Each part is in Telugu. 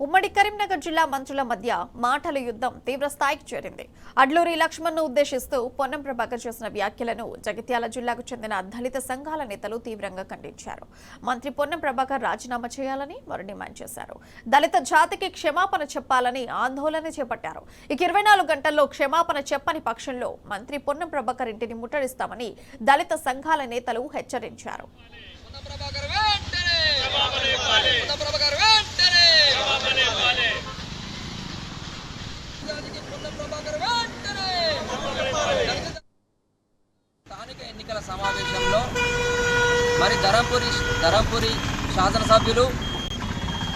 ఉమ్మడి కరీంనగర్ జిల్లా మంత్రుల మధ్య మాటల యుద్ధం తీవ్ర స్థాయికి చేరింది. అడ్లూరి లక్ష్మణ్ను ఉద్దేశిస్తూ పొన్నం ప్రభాకర్ చేసిన వ్యాఖ్యలను జగిత్యాల జిల్లాకు చెందిన దళిత సంఘాల నేతలు తీవ్రంగా ఖండించారు. మంత్రి పొన్నం ప్రభాకర్ రాజీనామా చేయాలని వారు డిమాండ్ చేశారు. దళిత జాతికి క్షమాపణ చెప్పాలని ఆందోళన చేపట్టారు. ఇక 24 గంటల్లో క్షమాపణ చెప్పని పక్షంలో మంత్రి పొన్నం ప్రభాకర్ ఇంటిని ముట్టడిస్తామని దళిత సంఘాల నేతలు హెచ్చరించారు. స్థానిక ఎన్నికల సమావేశంలో మరి ధరంపూరి శాసనసభ్యులు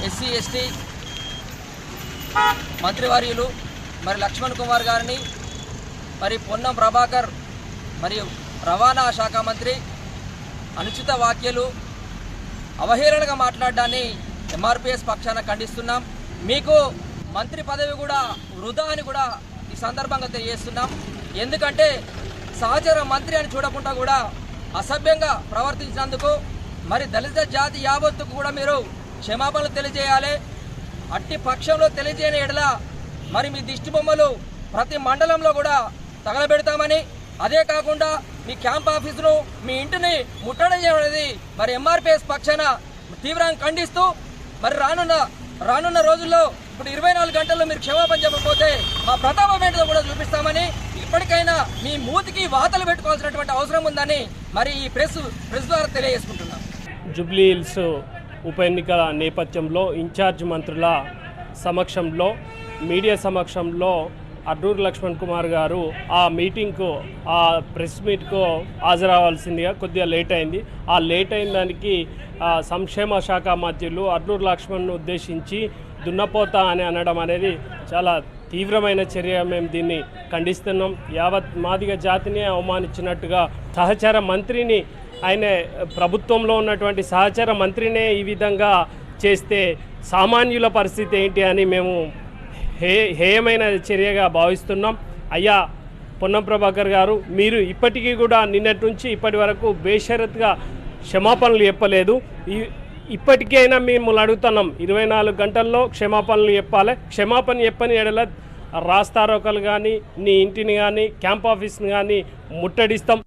ఎస్సీ ఎస్టీ మంత్రివర్యులు మరి లక్ష్మణ్ కుమార్ గారిని మరి పొన్నం ప్రభాకర్ మరియు రవాణా శాఖ మంత్రి అనుచిత వ్యాఖ్యలు అవహేళనగా మాట్లాడడాన్ని ఎంఆర్పిఎస్ పక్షాన ఖండిస్తున్నాం. మీకు మంత్రి పదవి కూడా వృధా అని కూడా ఈ సందర్భంగా తెలియజేస్తున్నాం. ఎందుకంటే సహచర మంత్రి అని చూడకుండా కూడా అసభ్యంగా ప్రవర్తించినందుకు మరి దళిత జాతి యావత్తుకు కూడా మీరు క్షమాపణలు తెలియజేయాలి. అట్టి పక్షంలో తెలియజేయని ఎడల మరి మీ దిష్టి బొమ్మలు ప్రతి మండలంలో కూడా తగలబెడతామని, అదే కాకుండా మీ క్యాంప్ ఆఫీసును మీ ఇంటిని ముట్టడి చేయడం మరి ఎంఆర్పిఎస్ పక్షాన తీవ్రంగా ఖండిస్తూ మరి రానున్న రోజుల్లో ఇప్పుడు 24 గంటల్లో మీరు క్షమాపణ చెప్పకపోతే మా ప్రతాపం ఏంటో కూడా చూపిస్తామని, ఇప్పటికైనా మీ మూతికి వాతలు పెట్టుకోవాల్సినటువంటి అవసరం ఉందని మరి ఈ ప్రెస్ ద్వారా తెలియజేసుకుంటున్నాం. జూబ్లీ హిల్స్ ఉప ఎన్నికల నేపథ్యంలో ఇన్ఛార్జ్ మంత్రుల సమక్షంలో మీడియా సమక్షంలో అడ్లూరి లక్ష్మణ్ కుమార్ గారు ఆ మీటింగ్కు ఆ ప్రెస్ మీట్కు హాజరవ్వాల్సిందిగా కొద్దిగా లేట్ అయింది. ఆ లేట్ అయిన దానికి సంక్షేమ శాఖ మంత్రులు అడ్లూరి లక్ష్మణ్ను ఉద్దేశించి దున్నపోత అని అనడం అనేది చాలా తీవ్రమైన చర్య. మేము దీన్ని ఖండిస్తున్నాం. యావత్ మాదిగ జాతిని అవమానించినట్టుగా సహచర మంత్రిని, ఆయన ప్రభుత్వంలో ఉన్నటువంటి సహచర మంత్రినే ఈ విధంగా చేస్తే సామాన్యుల పరిస్థితి ఏంటి అని మేము హేయమైన చర్యగా భావిస్తున్నాం. అయ్యా పొన్నం ప్రభాకర్ గారు, మీరు ఇప్పటికీ కూడా నిన్నటి నుంచి ఇప్పటి వరకు బేషరత్గా క్షమాపణలు చెప్పలేదు. ఇప్పటికైనా మేము అడుగుతున్నాం, 24 గంటల్లో క్షమాపణలు చెప్పాలి. క్షమాపణ చెప్పని ఎడల రాస్తారోకలు కానీ నీ ఇంటిని కానీ క్యాంప్ ఆఫీస్ని కానీ ముట్టడిస్తాం.